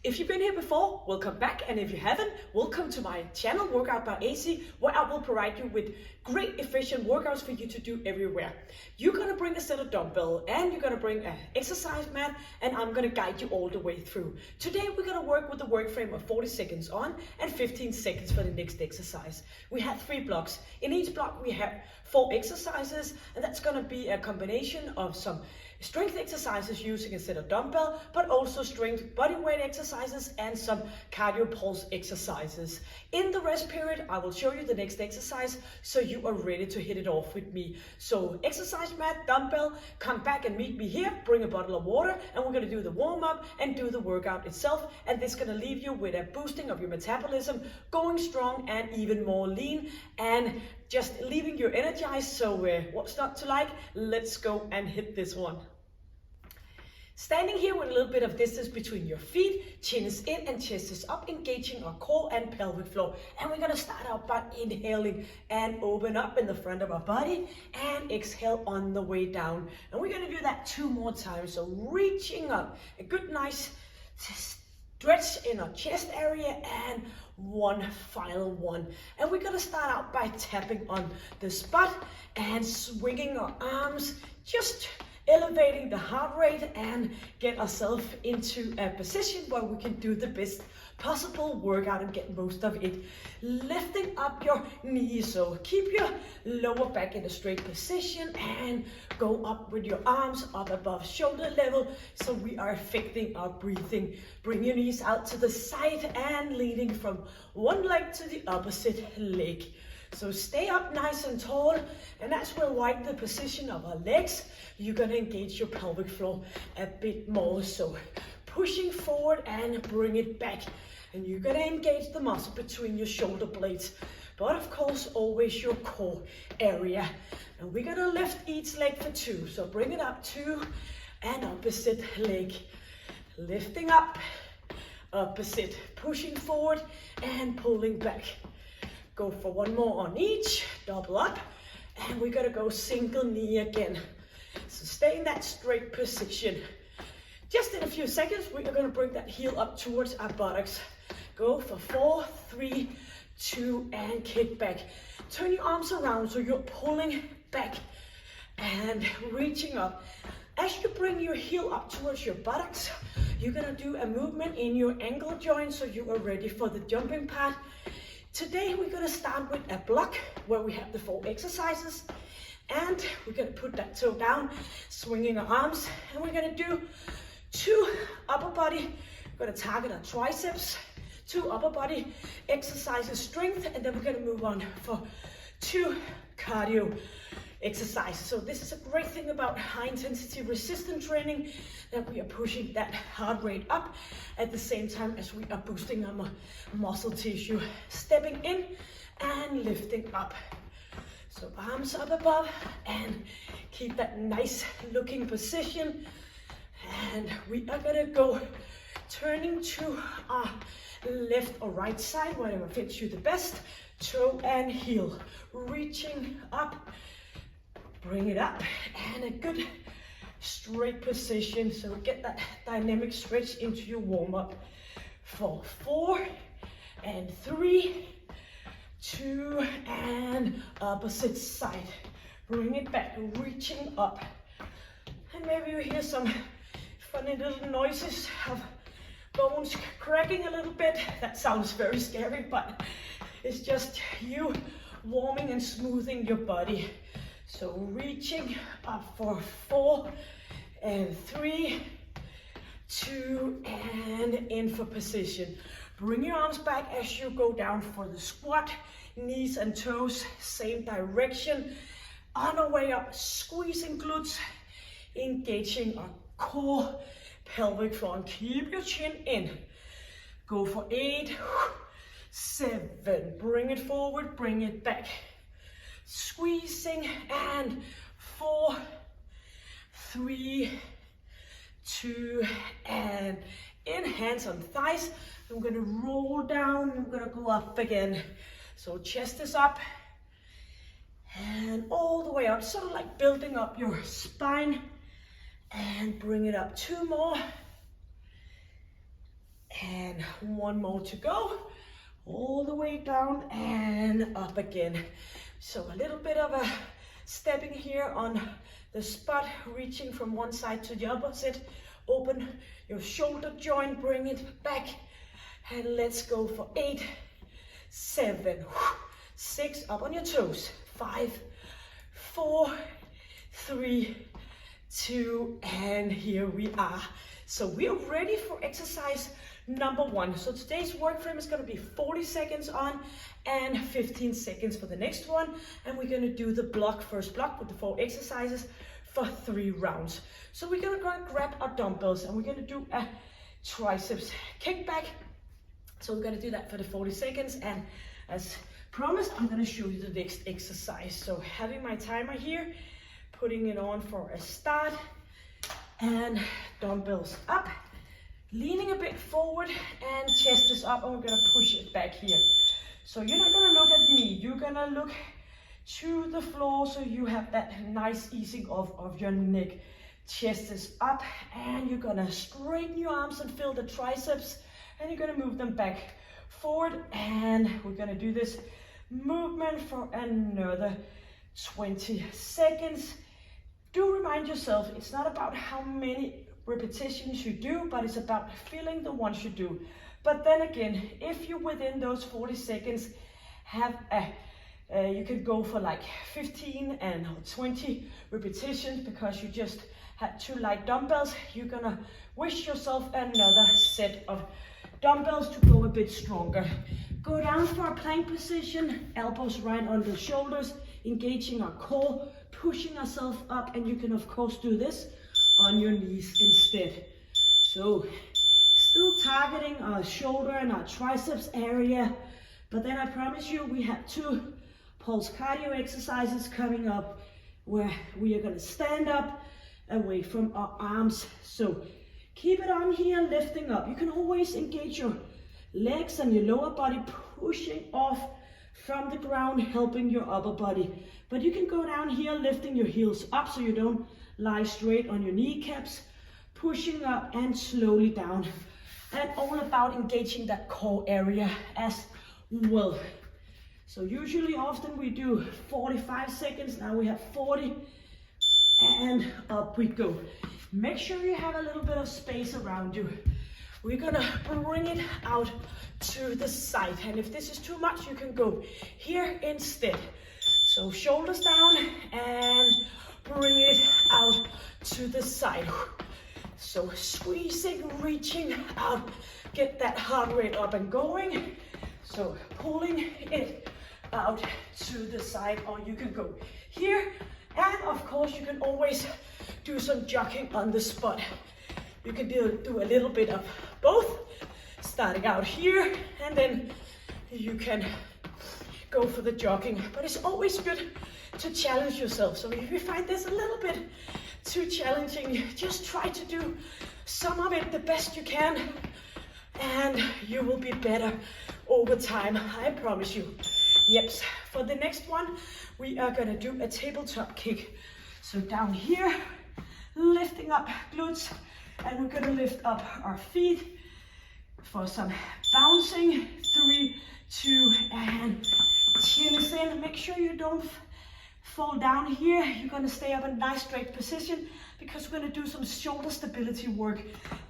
If you've been here before, welcome back, and if you haven't, welcome to my channel, Workout by AC, where I will provide you with great efficient workouts for you to do everywhere. You're gonna bring a set of dumbbell, and you're gonna bring an exercise mat, and I'm gonna guide you all the way through. Today we're gonna work with the work frame of 40 seconds on and 15 seconds for the next exercise. We have 3 blocks. In each block we have 4 exercises, and that's gonna be a combination of some strength exercises using a set of dumbbell, but also strength body weight exercises and some cardio pulse exercises. In the rest period, I will show you the next exercise so you are ready to hit it off with me. So exercise mat, dumbbell, come back and meet me here, bring a bottle of water, and we're gonna do the warm up and do the workout itself. And this is gonna leave you with a boosting of your metabolism, going strong and even more lean, and just leaving you energized. So what's not to like? Let's go and hit this one. Standing here with a little bit of distance between your feet, chin is in and chest is up, engaging our core and pelvic floor. And we're gonna start out by inhaling and open up in the front of our body and exhale on the way down. And we're gonna do that 2 more times. So reaching up, a good nice stretch in our chest area, and one final one. And we're gonna start out by tapping on the spot and swinging our arms, just elevating the heart rate and get ourselves into a position where we can do the best possible workout and get most of it. Lifting up your knees, so keep your lower back in a straight position and go up with your arms up above shoulder level, so we are affecting our breathing. Bring your knees out to the side and leaning from one leg to the opposite leg. So stay up nice and tall, and as we'll wipe the position of our legs, you're gonna engage your pelvic floor a bit more. So pushing forward and bring it back. And you're gonna engage the muscle between your shoulder blades, but of course always your core area. And we're gonna lift each leg for 2. So bring it up 2 and opposite leg. Lifting up, opposite, pushing forward and pulling back. Go for 1 more on each, double up, and we're gonna go single knee again. So stay in that straight position. Just in a few seconds, we're gonna bring that heel up towards our buttocks. Go for 4, 3, 2, and kick back. Turn your arms around so you're pulling back and reaching up. As you bring your heel up towards your buttocks, you're gonna do a movement in your ankle joint so you are ready for the jumping part. Today we're gonna start with a block where we have the 4 exercises, and we're gonna put that toe down, swinging our arms, and we're gonna do 2 upper body. We're gonna target our triceps, 2 upper body exercises, strength, and then we're gonna move on for 2 cardio exercises. So this is a great thing about high intensity resistance training, that we are pushing that heart rate up at the same time as we are boosting our muscle tissue. Stepping in and lifting up. So arms up above and keep that nice looking position. And we are gonna go turning to our left or right side, whatever fits you the best. Toe and heel, reaching up. Bring it up and a good straight position. So get that dynamic stretch into your warm up for 4 and 3, 2, and opposite side. Bring it back, reaching up. And maybe you hear some funny little noises of bones cracking a little bit. That sounds very scary, but it's just you warming and smoothing your body. So reaching up for 4 and 3, 2, and in for position. Bring your arms back as you go down for the squat. Knees and toes, same direction. On our way up, squeezing glutes, engaging our core, pelvic floor, and keep your chin in. Go for 8, 7, bring it forward, bring it back. Squeezing, and 4, 3, 2, and in, hands on thighs. I'm gonna roll down, I'm gonna go up again. So chest is up and all the way up, sort of like building up your spine, and bring it up 2 more And one more to go. All the way down and up again. So a little bit of a stepping here on the spot, reaching from one side to the opposite. Open your shoulder joint, bring it back. And let's go for 8, 7, 6, up on your toes. 5, 4, 3, 2, and here we are. So we are ready for exercise number 1. So today's work frame is going to be 40 seconds on and 15 seconds for the next one. And we're going to do the first block with the 4 exercises for 3 rounds. So we're going to go and grab our dumbbells and we're going to do a triceps kickback. So we're going to do that for the 40 seconds. And as promised, I'm going to show you the next exercise. So having my timer here, putting it on for a start, and dumbbells up, leaning a bit forward, and chest is up, and we're going to push it back here. So you're not going to look at me, you're going to look to the floor so you have that nice easing off of your neck. Chest is up, and you're going to straighten your arms and feel the triceps, and you're going to move them back forward, and we're going to do this movement for another 20 seconds. Do remind yourself, it's not about how many repetitions you do, but it's about feeling the ones you do. But then again, if you within those 40 seconds have you can go for like 15 and 20 repetitions because you just had 2 light dumbbells, you're gonna wish yourself another set of dumbbells to go a bit stronger. Go down for a plank position, elbows right on the shoulders, engaging our core, pushing ourselves up, and you can of course do this on your knees instead. So still targeting our shoulder and our triceps area, but then I promise you we have 2 pulse cardio exercises coming up where we are going to stand up away from our arms. So keep it on here, lifting up. You can always engage your legs and your lower body, pushing off from the ground, helping your upper body. But you can go down here, lifting your heels up so you don't lie straight on your kneecaps, pushing up and slowly down. And all about engaging that core area as well. So usually often we do 45 seconds, now we have 40, and up we go. Make sure you have a little bit of space around you. We're gonna bring it out to the side, and if this is too much, you can go here instead. So shoulders down and bring it out to the side. So squeezing, reaching out, get that heart rate up and going. So pulling it out to the side, or you can go here, and of course you can always do some jogging on the spot. You can do a little bit of both, starting out here, and then you can go for the jogging. But it's always good to challenge yourself. So if you find this a little bit too challenging, just try to do some of it the best you can, and you will be better over time, I promise you. Yep, for the next one, we are gonna do a tabletop kick. So down here, lifting up glutes, and we're gonna lift up our feet for some bouncing. 3, 2, and chin is in. Make sure you don't fall down here. You're gonna stay up in a nice straight position because we're gonna do some shoulder stability work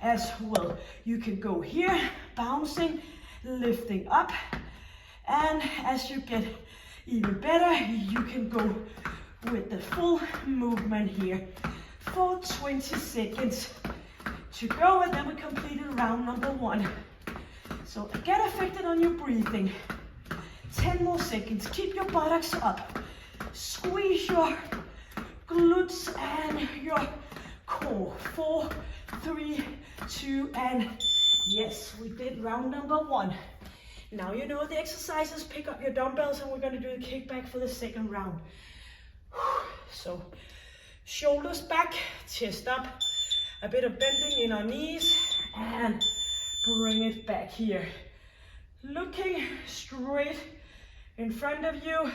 as well. You can go here, bouncing, lifting up, and as you get even better, you can go with the full movement here for 20 seconds to go, and then we completed round number 1. So get affected on your breathing. 10 more seconds. Keep your buttocks up. Squeeze your glutes and your core. 4, 3, 2, and yes, we did round number 1. Now you know the exercises. Pick up your dumbbells, and we're going to do the kickback for the second round. So shoulders back, chest up, a bit of bending in our knees, and bring it back here. Looking straight in front of you,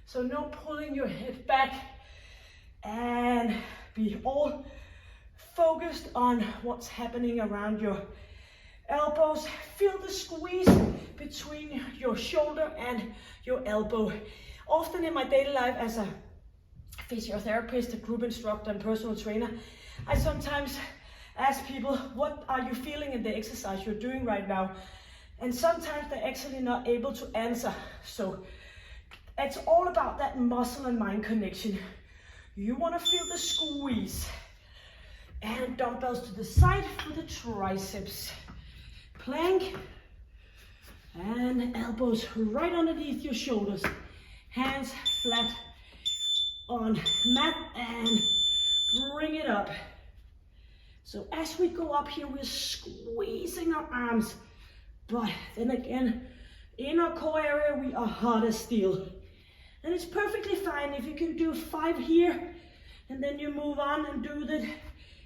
so no pulling your head back, and be all focused on what's happening around your elbows. Feel the squeeze between your shoulder and your elbow. Often in my daily life as a physiotherapist, a group instructor and personal trainer, I sometimes ask people, what are you feeling in the exercise you're doing right now? And sometimes they're actually not able to answer. So it's all about that muscle and mind connection. You want to feel the squeeze. And dumbbells to the side for the triceps. Plank. And elbows right underneath your shoulders. Hands flat on mat and bring it up. So as we go up here, we're squeezing our arms. But then again, in our core area, we are hard as steel. And it's perfectly fine if you can do 5 here, and then you move on and do the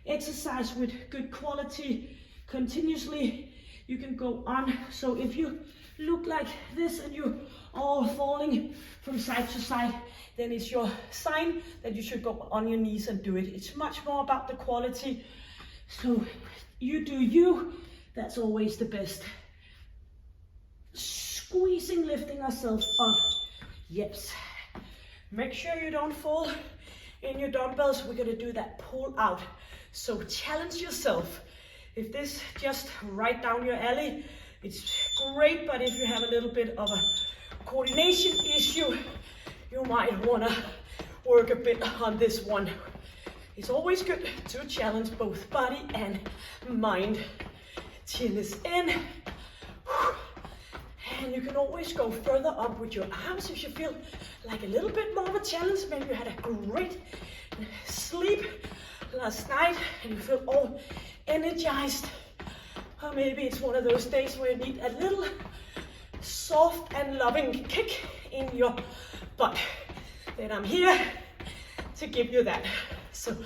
exercise with good quality continuously. You can go on. So if you look like this and you're all falling from side to side, then it's your sign that you should go on your knees and do it. It's much more about the quality. So you do you, that's always the best. Squeezing, lifting ourselves up. Yes. Make sure you don't fall in your dumbbells. We're gonna do that pull out. So challenge yourself. If this just right down your alley, it's great, but if you have a little bit of a coordination issue, you might wanna work a bit on this one. It's always good to challenge both body and mind. Chin is in. And you can always go further up with your arms if you feel like a little bit more of a challenge. Maybe you had a great sleep last night and you feel all energized. Or maybe it's one of those days where you need a little soft and loving kick in your butt. Then I'm here to give you that. So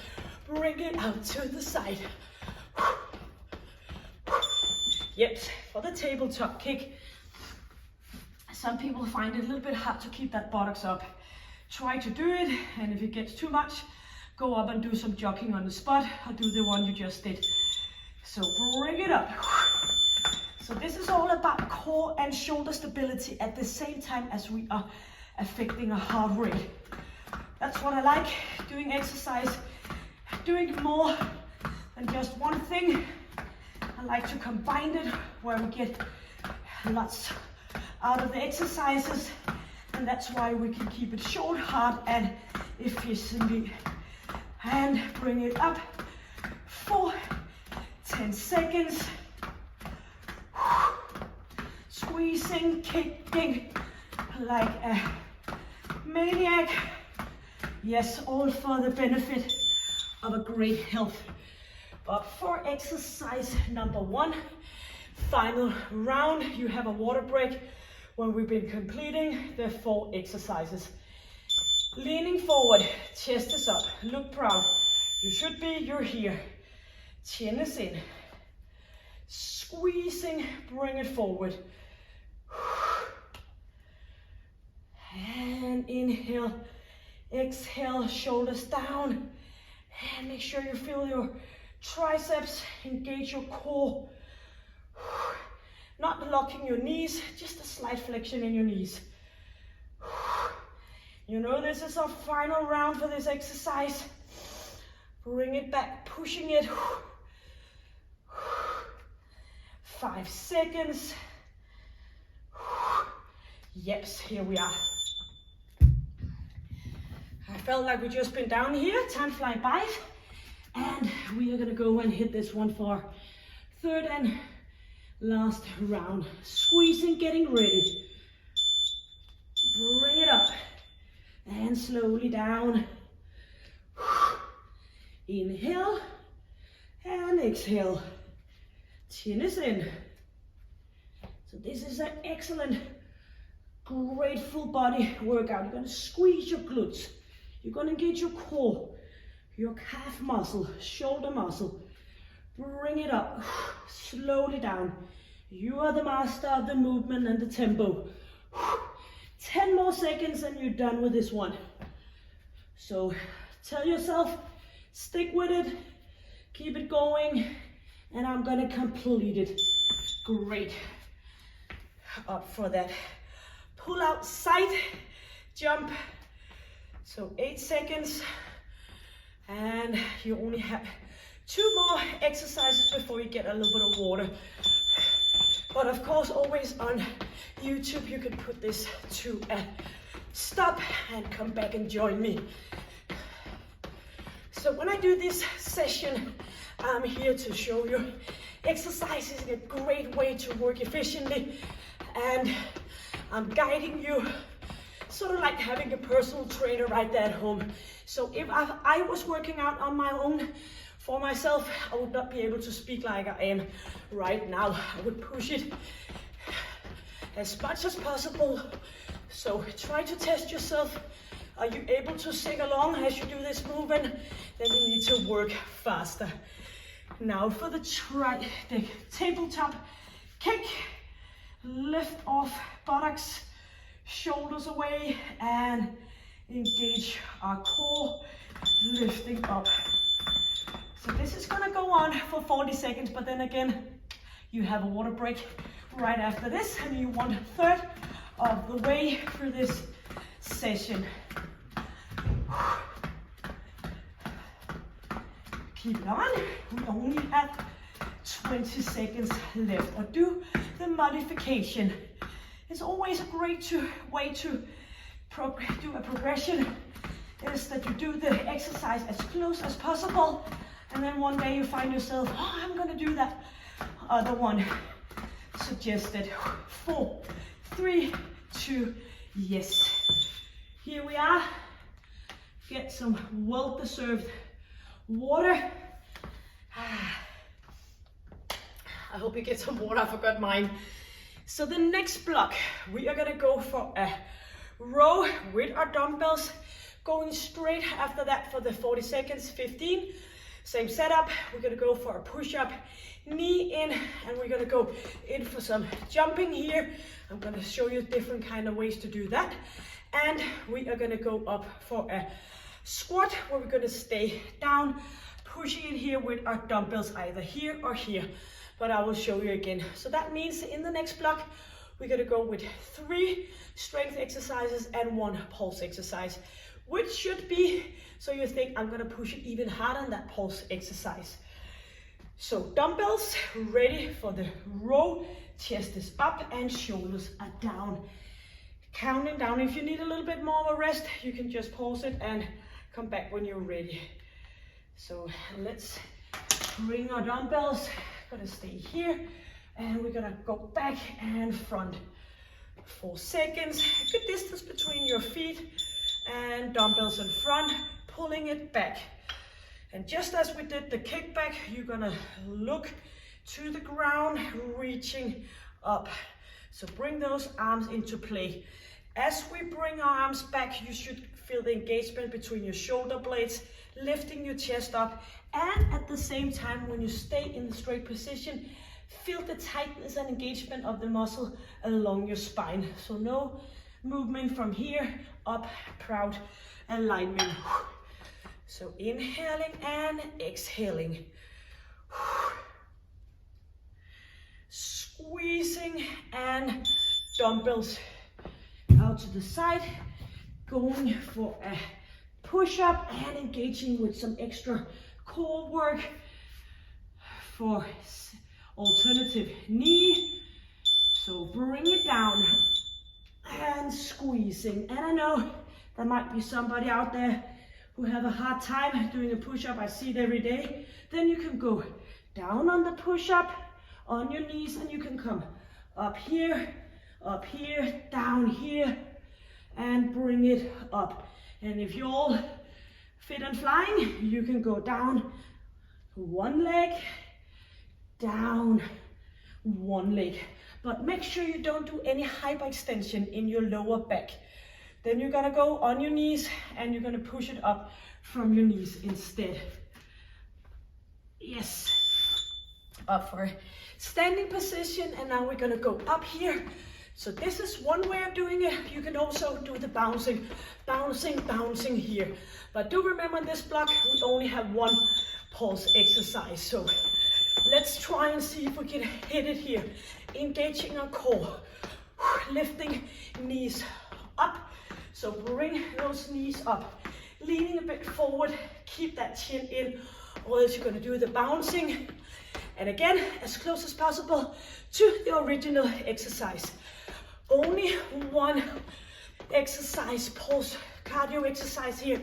bring it out to the side. Yep, for the tabletop kick. Some people find it a little bit hard to keep that buttocks up. Try to do it, and if it gets too much, go up and do some jogging on the spot, or do the one you just did. So bring it up. So this is all about core and shoulder stability at the same time as we are affecting our heart rate. That's what I like, doing exercise, doing more than just one thing. I like to combine it where we get lots out of the exercises, and that's why we can keep it short, hard, and efficiently. And bring it up for 10 seconds. Squeezing, kicking like a maniac. Yes, all for the benefit of a great health. But for exercise number 1, final round, you have a water break when we've been completing the 4 exercises. Leaning forward, chest is up, look proud. You should be, you're here. Chin is in. Squeezing, bring it forward. And inhale, exhale, shoulders down. And make sure you feel your triceps, engage your core. Not locking your knees, just a slight flexion in your knees. You know this is our final round for this exercise. Bring it back, pushing it. 5 seconds. Yes, here we are. I felt like we've just been down here, time fly by. And we are gonna go and hit this one for 3rd and last round. Squeezing, getting ready. Bring it up and slowly down. Inhale and exhale. Chin is in. So this is an excellent, great full body workout. You're gonna squeeze your glutes. You're gonna engage your core, your calf muscle, shoulder muscle. Bring it up, slowly down. You are the master of the movement and the tempo. 10 more seconds and you're done with this one. So tell yourself, stick with it, keep it going, and I'm gonna complete it. Great. Up for that pull out side jump. So 8 seconds. And you only have 2 more exercises before you get a little bit of water. But of course, always on YouTube, you can put this to a stop and come back and join me. So when I do this session, I'm here to show you exercises in a great way to work efficiently. And I'm guiding you, sort of like having a personal trainer right there at home. So if I was working out on my own for myself, I would not be able to speak like I am right now. I would push it as much as possible. So try to test yourself. Are you able to sing along as you do this movement? Then you need to work faster. Now for the tabletop kick. Lift off buttocks, shoulders away, and engage our core, lifting up. So this is gonna go on for 40 seconds, but then again, you have a water break right after this, and you want 1/3 of the way through this session. Keep it on. We only have 20 seconds left. Or do the modification. It's always a great way to do a progression is that you do the exercise as close as possible, and then one day you find yourself, oh, I'm gonna do that other one suggested. 4, 3, 2, yes. Here we are. Get some well-deserved water. I hope you get some water, I forgot mine. So the next block, we are gonna go for a row with our dumbbells, going straight after that for the 40 seconds, 15. Same setup, we're gonna go for a push-up, knee in, and we're gonna go in for some jumping here. I'm gonna show you different kind of ways to do that. And we are gonna go up for a squat, where we're gonna stay down, pushing it here with our dumbbells, either here or here. But I will show you again. So that means in the next block, we're gonna go with 3 strength exercises and 1 pulse exercise, which should be, so you think I'm gonna push it even harder on that pulse exercise. So dumbbells ready for the row, chest is up and shoulders are down. Counting down. If you need a little bit more of a rest, you can just pause it and come back when you're ready. So let's bring our dumbbells. Gonna stay here, and we're gonna go back and front. 4 seconds, good distance between your feet, and dumbbells in front, pulling it back. And just as we did the kickback, you're gonna look to the ground, reaching up. So bring those arms into play. As we bring our arms back, you should feel the engagement between your shoulder blades, lifting your chest up, and at the same time, when you stay in the straight position, feel the tightness and engagement of the muscle along your spine. So no movement from here, up, proud alignment. So inhaling and exhaling. Squeezing and dumbbells out to the side, going for a push-up and engaging with some extra core work for alternative knee. So bring it down and squeezing. And I know there might be somebody out there who have a hard time doing a push-up. I see it every day. Then you can go down on the push-up on your knees, and you can come up here, down here, and bring it up. And if you're all fit and flying, you can go down 1 leg, down 1 leg. But make sure you don't do any hyperextension in your lower back. Then you're gonna go on your knees and you're gonna push it up from your knees instead. Yes, up for a standing position, and now we're gonna go up here. So this is one way of doing it. You can also do the bouncing here. But do remember in this block, we only have 1 pulse exercise. So Let's try and see if we can hit it here. Engaging our core, lifting knees up. So bring those knees up, leaning a bit forward, keep that chin in, or else you're gonna do the bouncing. And again, as close as possible to the original exercise. Only one exercise, pulse cardio exercise here.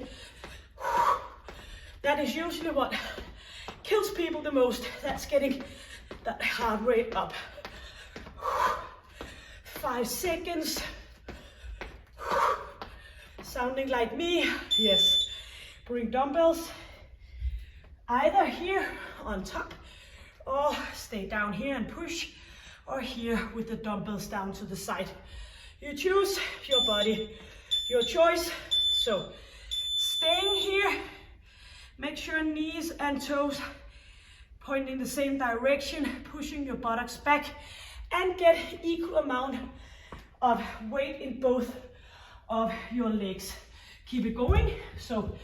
That is usually what kills people the most. That's getting that heart rate up. 5 seconds. Sounding like me? Yes. Bring dumbbells either here on top, or stay down here and push, or here with the dumbbells down to the side. You choose, your body, your choice. So staying here, make sure knees and toes pointing the same direction, pushing your buttocks back, and get equal amount of weight in both of your legs. Keep it going. So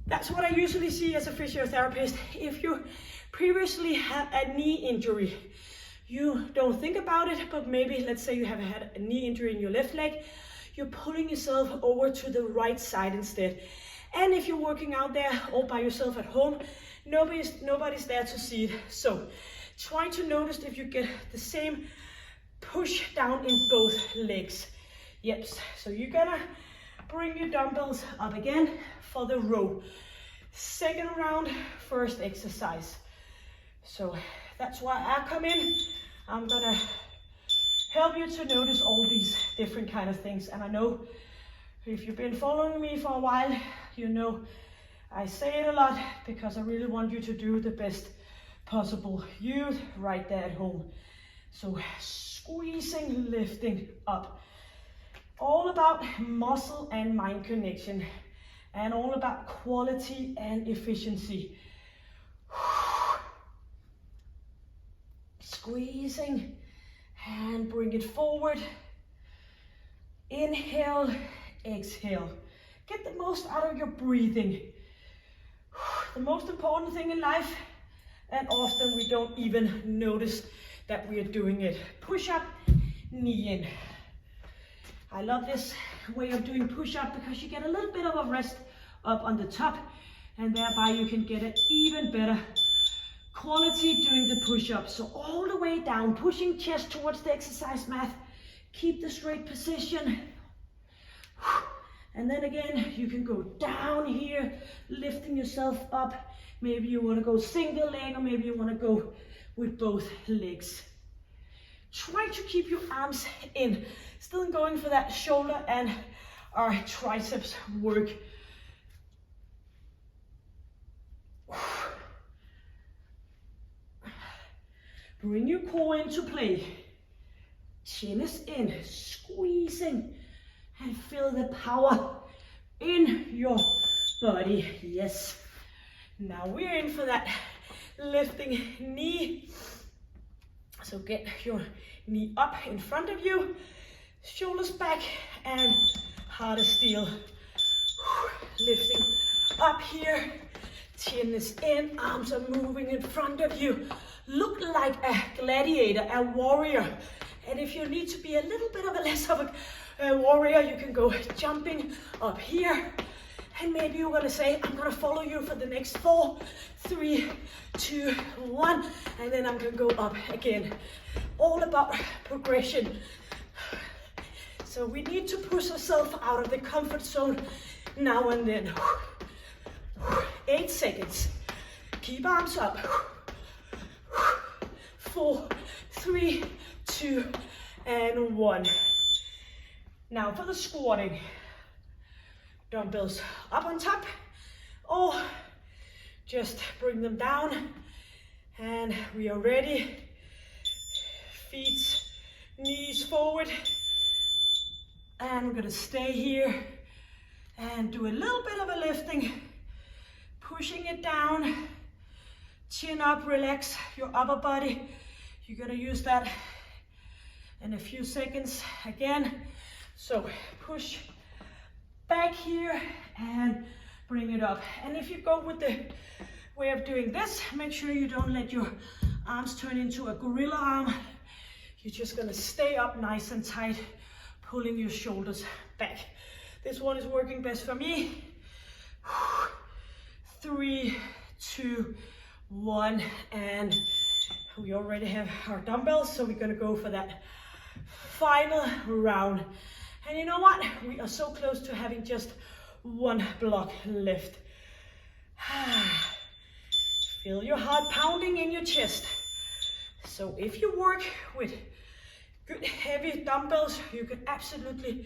that's what I usually see as a physiotherapist. If you previously had a knee injury, you don't think about it, but maybe let's say you have had a knee injury in your left leg, you're pulling yourself over to the right side instead. And if you're working out there all by yourself at home, nobody's there to see it. So try to notice if you get the same push down in both legs. Yep, so you're gonna bring your dumbbells up again for the row. Second round, first exercise. So that's why I come in. I'm gonna help you to notice all these different kind of things. And I know if you've been following me for a while, you know I say it a lot because I really want you to do the best possible you right there at home. So squeezing, lifting up. All about muscle and mind connection, and all about quality and efficiency. Squeezing and bring it forward. Inhale, exhale. Get the most out of your breathing. The most important thing in life, and often we don't even notice that we are doing it. Push up, knee in. I love this way of doing push-up because you get a little bit of a rest up on the top, and thereby you can get an even better quality doing the push-up. So all the way down, pushing chest towards the exercise mat. Keep the straight position. And then again, you can go down here, lifting yourself up. Maybe you want to go single leg, or maybe you want to go with both legs. Try to keep your arms in. Still going for that shoulder and our triceps work. Bring your core into play. Chin is in, squeezing, and feel the power in your body. Yes. Now we're in for that lifting knee. So get your knee up in front of you, shoulders back, and heart of steel. Lifting up here, chin is in, arms are moving in front of you. Look like a gladiator, a warrior. And if you need to be a little bit of a less of a warrior, you can go jumping up here. And maybe you're gonna say, I'm gonna follow you for the next 4, 3, 2, 1, and then I'm gonna go up again. All about progression. So we need to push ourselves out of the comfort zone now and then. 8 seconds. Keep arms up. 4, 3, 2, and 1. Now for the squatting. Dumbbells up on top, or just bring them down, and we are ready. Feet, knees forward, and we're gonna stay here and do a little bit of a lifting, pushing it down, chin up, relax your upper body. You're gonna use that in a few seconds again. So push back here and bring it up. And if you go with the way of doing this, make sure you don't let your Arms turn into a gorilla arm. You're just gonna stay up nice and tight, pulling your shoulders back. This one is working best for me. 3, 2, 1, and we already have our dumbbells, so we're gonna go for that final round. And you know what? We are so close to having just one block left. Feel your heart pounding in your chest. So if you work with good heavy dumbbells, you can absolutely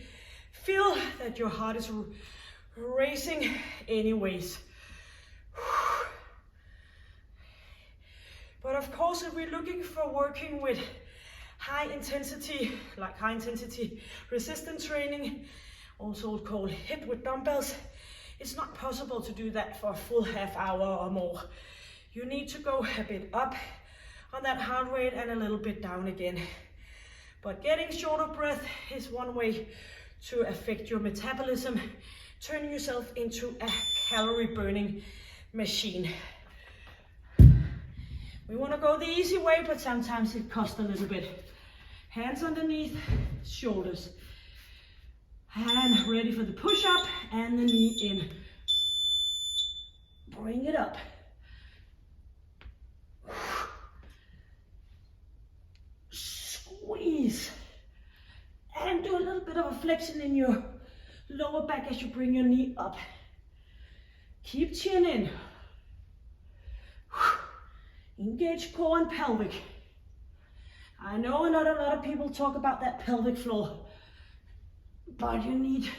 feel that your heart is racing anyways. But of course, if we're looking for working with high intensity, like high intensity resistance training, also called HIIT with dumbbells, it's not possible to do that for a full half hour or more. You need to go a bit up on that heart rate and a little bit down again. But getting short of breath is one way to affect your metabolism, turning yourself into a calorie burning machine. We want to go the easy way, but sometimes it costs a little bit. Hands underneath, shoulders. And ready for the push up and the knee in. Bring it up. Squeeze. And do a little bit of a flexion in your lower back as you bring your knee up. Keep chin in. Engage core and pelvic. I know not a lot of people talk about that pelvic floor, but you need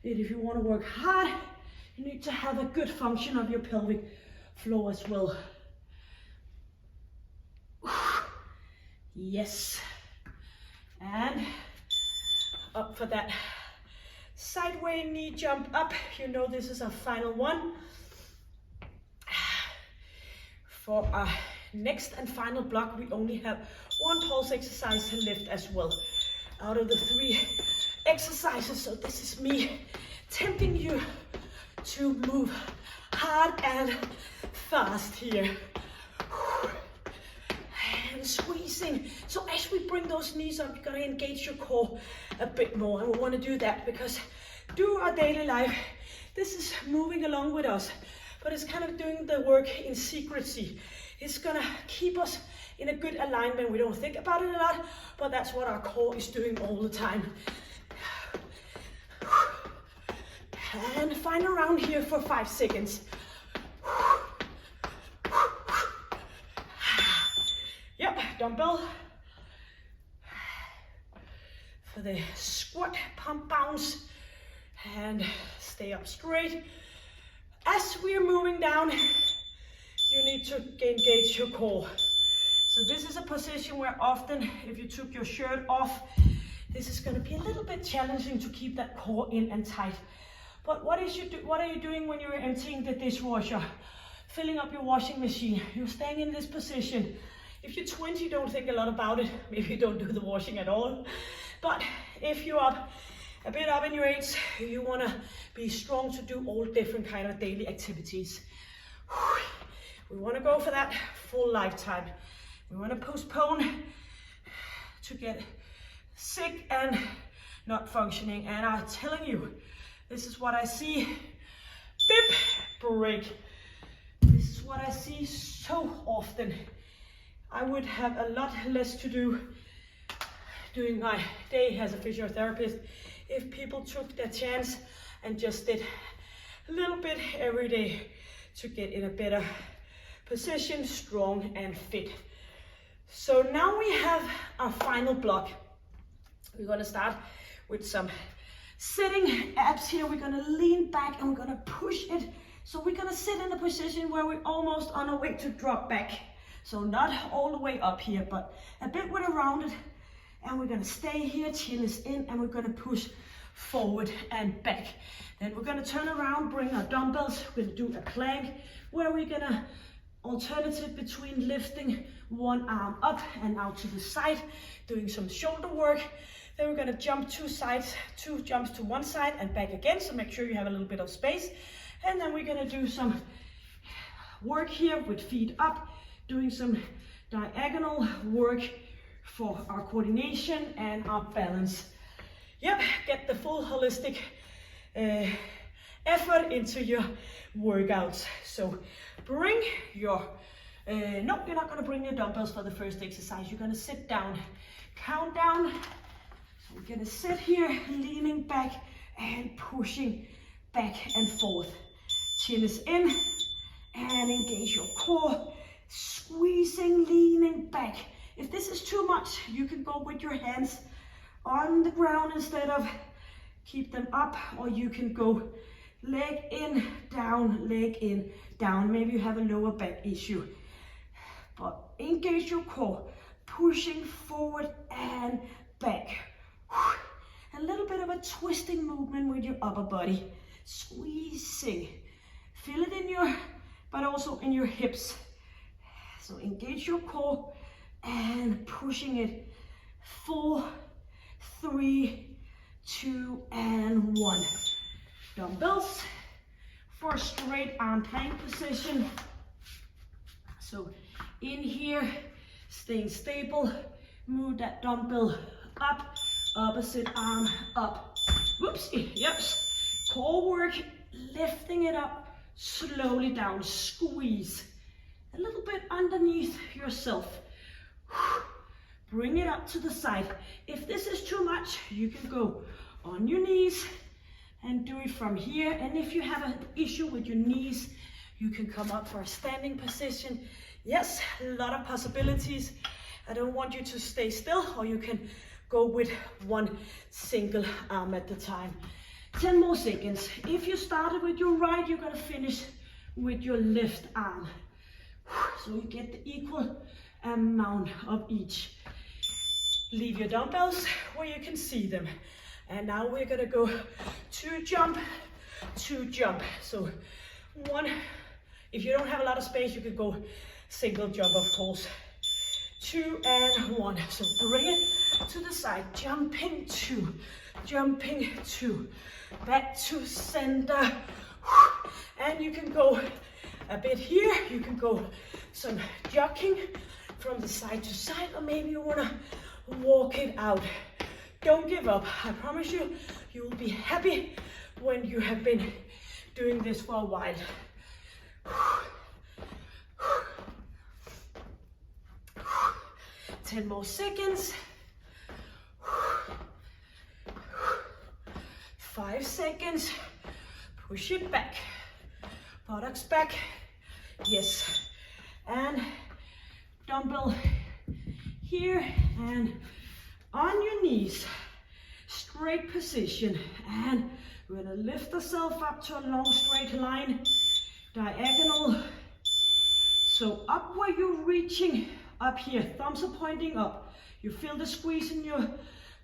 it if you want to work hard. You need to have a good function of your pelvic floor as well. Yes. And up for that sideway knee jump up. You know this is our final one. For our next and final block, we only have one pulse exercise left as well out of the 3 exercises. So this is me tempting you to move hard and fast here. And squeezing. So as we bring those knees up, you're gonna engage your core a bit more. And we wanna do that because through our daily life, this is moving along with us. But it's kind of doing the work in secrecy. It's gonna keep us in a good alignment. We don't think about it a lot, but that's what our core is doing all the time. And final round here for 5 seconds. Yep, dumbbell. For the squat, pump, bounce, and stay up straight. As we're moving down, you need to engage your core. So this is a position where often, if you took your shirt off, this is going to be a little bit challenging to keep that core in and tight. But what are you doing when you're emptying the dishwasher, filling up your washing machine? You're staying in this position. If you're 20, don't think a lot about it. Maybe you don't do the washing at all. But if you're a bit up in your age, you want to be strong to do all different kind of daily activities. We want to go for that full lifetime. We want to postpone to get sick and not functioning. And I'm telling you, this is what I see. Dip, break. This is what I see so often. I would have a lot less to do during my day as a physiotherapist if people took their chance and just did a little bit every day to get in a better position, strong and fit. So now we have our final block. We're going to start with some sitting abs here. We're going to lean back and we're going to push it. So we're going to sit in a position where we're almost on our way to drop back. So not all the way up here, but a bit with a rounded. And we're going to stay here, chin is in, and we're going to push forward and back. Then we're going to turn around, bring our dumbbells. We're going to do a plank where we're going to alternative between lifting one arm up and out to the side, doing some shoulder work. Then we're going to jump 2 sides, 2 jumps to one side and back again. So make sure you have a little bit of space. And then we're going to do some work here with feet up, doing some diagonal work for our coordination and our balance. Yep, get the full holistic effort into your workouts. So bring your, no, you're not gonna bring your dumbbells for the first exercise. You're gonna sit down, count down. So we're gonna sit here, leaning back and pushing back and forth. Chin is in and engage your core, squeezing, leaning back. If this is too much, you can go with your hands on the ground instead of keep them up, or you can go leg in, down. Maybe you have a lower back issue, but engage your core, pushing forward and back. A little bit of a twisting movement with your upper body, squeezing. Feel it in your, but also in your hips. So engage your core and pushing it. 4, 3, 2, and 1. Dumbbells for a straight arm plank position. So in here, staying stable, move that dumbbell up, opposite arm up. Whoopsie, yep. Core work, lifting it up, slowly down, squeeze. A little bit underneath yourself. Bring it up to the side. If this is too much, you can go on your knees and do it from here. And if you have an issue with your knees, you can come up for a standing position. Yes, a lot of possibilities. I don't want you to stay still, or you can go with one single arm at the time. 10 more seconds. If you started with your right, you're gonna finish with your left arm. So you get the equal amount of each. Leave your dumbbells where you can see them. And now we're gonna go to jump. So 1, if you don't have a lot of space, you could go single jump, of course. 2 and 1. So bring it to the side, jumping 2, back to center. And you can go a bit here, you can go some jogging from the side to side, or maybe you wanna walk it out. Don't give up. I promise you, you will be happy when you have been doing this for a while. 10 more seconds. 5 seconds. Push it back. Buttocks back. Yes. And dumbbell here and on your knees. Straight position. And we're gonna lift ourselves up to a long straight line. Diagonal. So up where you're reaching, up here, thumbs are pointing up. You feel the squeeze in your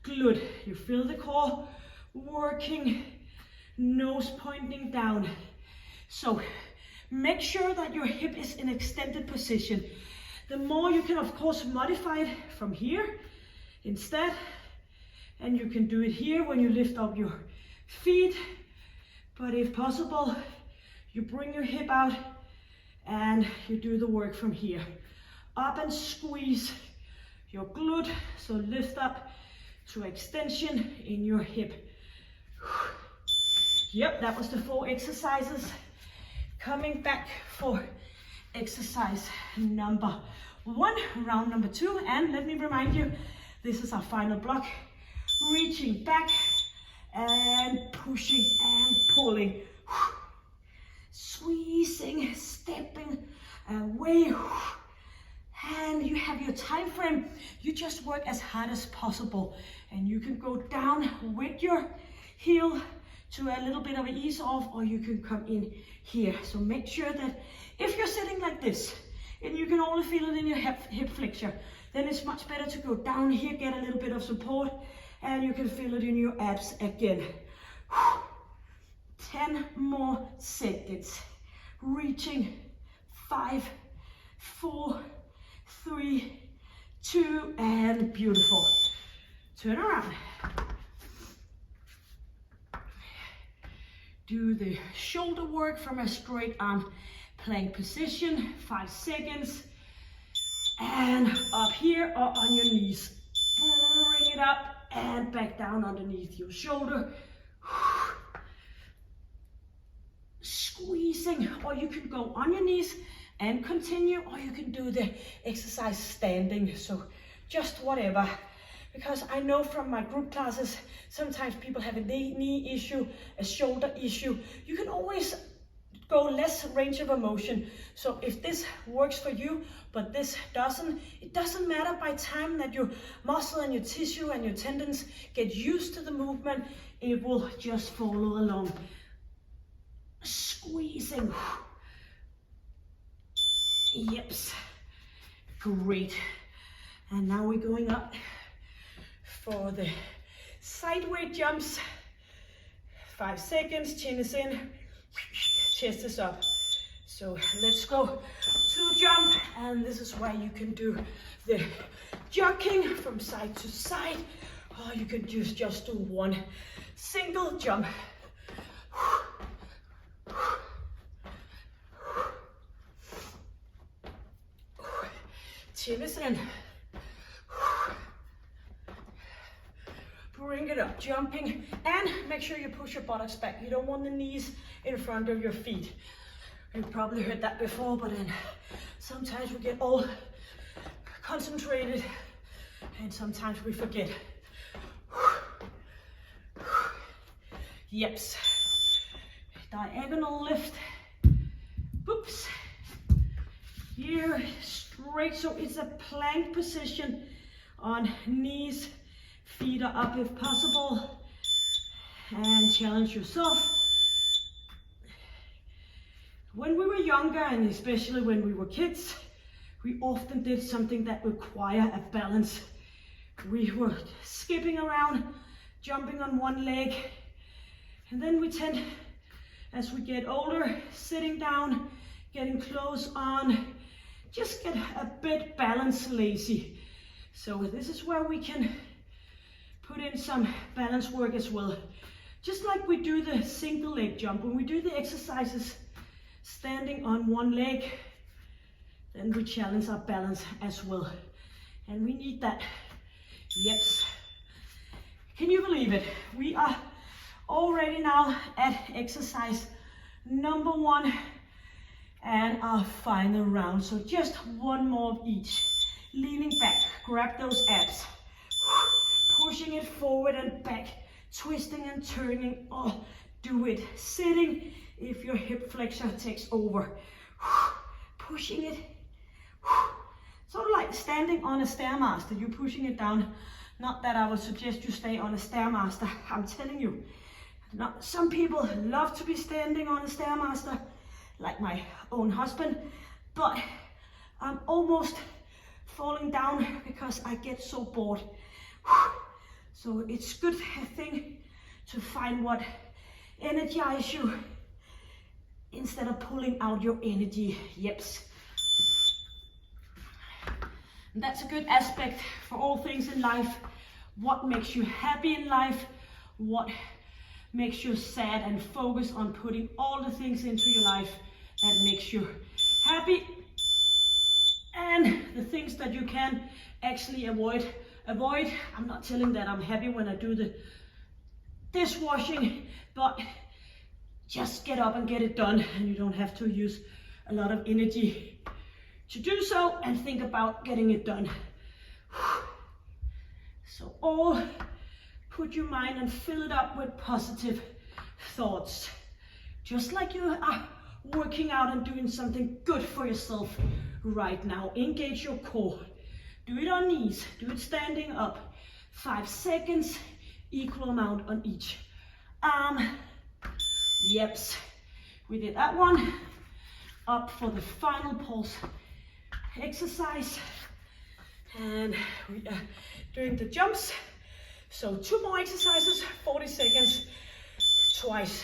glute. You feel the core working, nose pointing down. So make sure that your hip is in extended position. The more you can, of course, modify it from here instead. And you can do it here when you lift up your feet. But if possible, you bring your hip out and you do the work from here. Up and squeeze your glute. So lift up to extension in your hip. Yep, that was the 4 exercises. Coming back for exercise number 1, round number 2. And let me remind you, this is our final block. Reaching back and pushing and pulling. Squeezing, stepping away. And you have your time frame. You just work as hard as possible. And you can go down with your heel to a little bit of an ease off, or you can come in here. So make sure that if you're sitting like this and you can only feel it in your hip flexor, then it's much better to go down here, get a little bit of support, and you can feel it in your abs again. 10 more seconds. Reaching. 5, 4, 3, 2, and beautiful. Turn around. Do the shoulder work from a straight arm plank position. 5 seconds. and up here or on your knees. Bring it up and back down underneath your shoulder. Squeezing, or you can go on your knees and continue, or you can do the exercise standing. So just whatever, because I know from my group classes, sometimes people have a knee issue, a shoulder issue. You can always go less range of motion. So if this works for you, but this doesn't, it doesn't matter. By time that your muscle and your tissue and your tendons get used to the movement, it will just follow along. Squeezing. Yeps. Great. And now we're going up for the sideways jumps. 5 seconds, chin is in, chest is up. So let's go to jump, and this is where you can do the jogging from side to side, or you can just do one single jump. Chin is in. Bring it up, jumping, and make sure you push your buttocks back. You don't want the knees in front of your feet. You've probably heard that before, but then sometimes we get all concentrated and sometimes we forget. Yeps. Diagonal lift. Oops. Here, straight, so it's a plank position on knees. Feet are up if possible, and challenge yourself. When we were younger, and especially when we were kids, we often did something that required a balance. We were skipping around, jumping on one leg, and then we tend, as we get older, sitting down, getting close on, just get a bit balance lazy. So this is where we can put in some balance work as well. Just like we do the single leg jump, when we do the exercises standing on one leg, then we challenge our balance as well. And we need that. Yeps. Can you believe it? We are already now at exercise number 1 and our final round. So just one more of each. Leaning back, grab those abs. Pushing it forward and back, twisting and turning. Oh, do it sitting if your hip flexor takes over. Pushing it. Sort of like standing on a Stairmaster. You're pushing it down. Not that I would suggest you stay on a Stairmaster. I'm telling you. Some people love to be standing on a Stairmaster, like my own husband, but I'm almost falling down because I get so bored. So it's a good thing to find what energizes you instead of pulling out your energy. Yeps. And that's a good aspect for all things in life. What makes you happy in life? What makes you sad? And focus on putting all the things into your life that makes you happy. And the things that you can actually avoid. I'm not telling that I'm happy when I do the dishwashing, but just get up and get it done, and you don't have to use a lot of energy to do so, and think about getting it done. So all put your mind and fill it up with positive thoughts, just like you are working out and doing something good for yourself right now. Engage your core. Do it on knees, do it standing up. 5 seconds, equal amount on each arm. Yeps, we did that one. Up for the final pulse exercise. And we are doing the jumps. So 2 more exercises, 40 seconds, twice.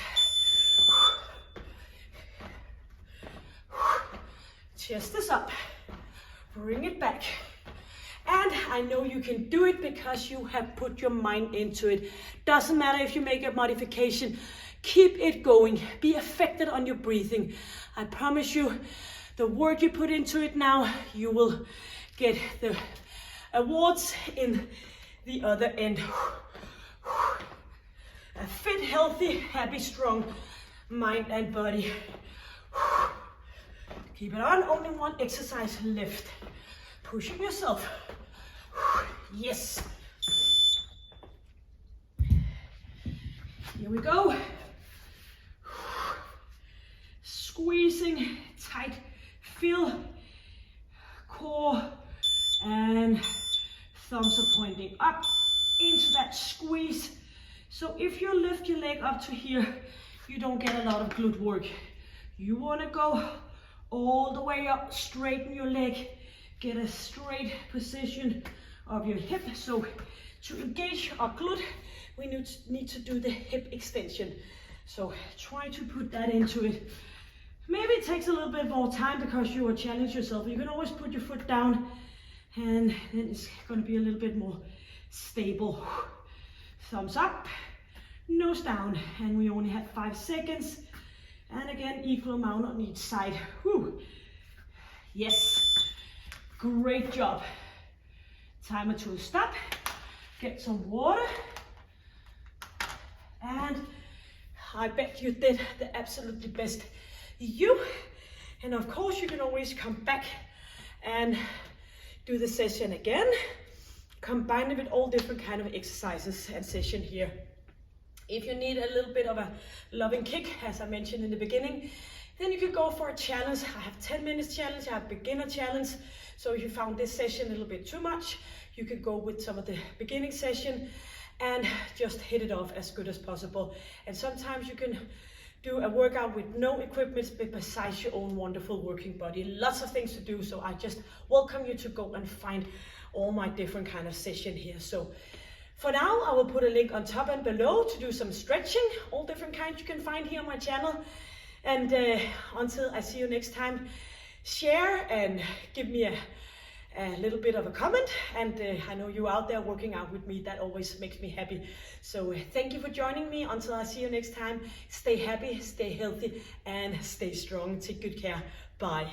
Chest is up, bring it back. And I know you can do it because you have put your mind into it. Doesn't matter if you make a modification, keep it going. Be affected on your breathing. I promise you, the work you put into it now, you will get the awards in the other end. A fit, healthy, happy, strong mind and body. Keep it on, only one exercise left. Pushing yourself. Yes. Here we go. Squeezing tight, feel core and thumbs are pointing up into that squeeze. So if you lift your leg up to here, you don't get a lot of glute work. You want to go all the way up, straighten your leg, get a straight position of your hip. So to engage our glute, we need to do the hip extension. So try to put that into it. Maybe it takes a little bit more time because you will challenge yourself. You can always put your foot down and then it's going to be a little bit more stable. Thumbs up, nose down, and we only have 5 seconds. And again, equal amount on each side. Whew. Yes, great job. Timer to stop, get some water. And I bet you did the absolutely best you. And of course, you can always come back and do the session again. Combine it with all different kind of exercises and session here. If you need a little bit of a loving kick, as I mentioned in the beginning, then you can go for a challenge. I have 10 minutes challenge, I have beginner challenge. So if you found this session a little bit too much, you could go with some of the beginning session and just hit it off as good as possible. And sometimes you can do a workout with no equipment besides your own wonderful working body. Lots of things to do, so I just welcome you to go and find all my different kind of session here. So for now, I will put a link on top and below to do some stretching, all different kinds you can find here on my channel. And until I see you next time, share and give me a little bit of a comment. And I know you out there working out with me, that always makes me happy. So thank you for joining me. Until I see you next time, stay happy, stay healthy, and stay strong. Take good care. Bye.